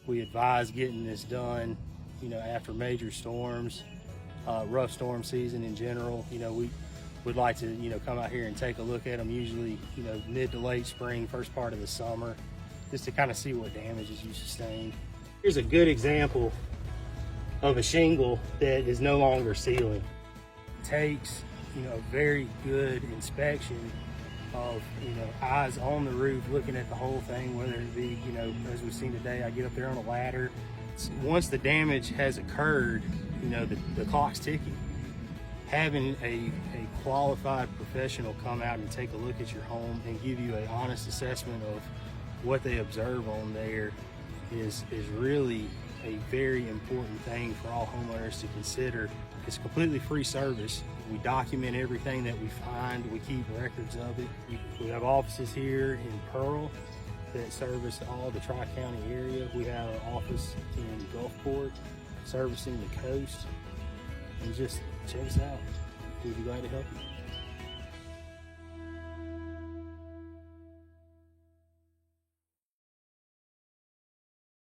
We advise getting this done, you know, after major storms, rough storm season in general. You know, we would like to, you know, come out here and take a look at them usually, you know, mid to late spring, first part of the summer, just to kind of see what damages you sustained. Here's a good example of a shingle that is no longer sealing. It takes, you know, a very good inspection of, you know, eyes on the roof, looking at the whole thing, whether it be, you know, as we've seen today, I get up there on a ladder. Once the damage has occurred, you know, the clock's ticking. Having a qualified professional come out and take a look at your home and give you an honest assessment of what they observe on there is really a very important thing for all homeowners to consider. It's a completely free service. We document everything that we find. We keep records of it. We have offices here in Pearl that service all the Tri-County area. We have an office in Gulfport servicing the coast. And just check us out. We'd be glad to help you.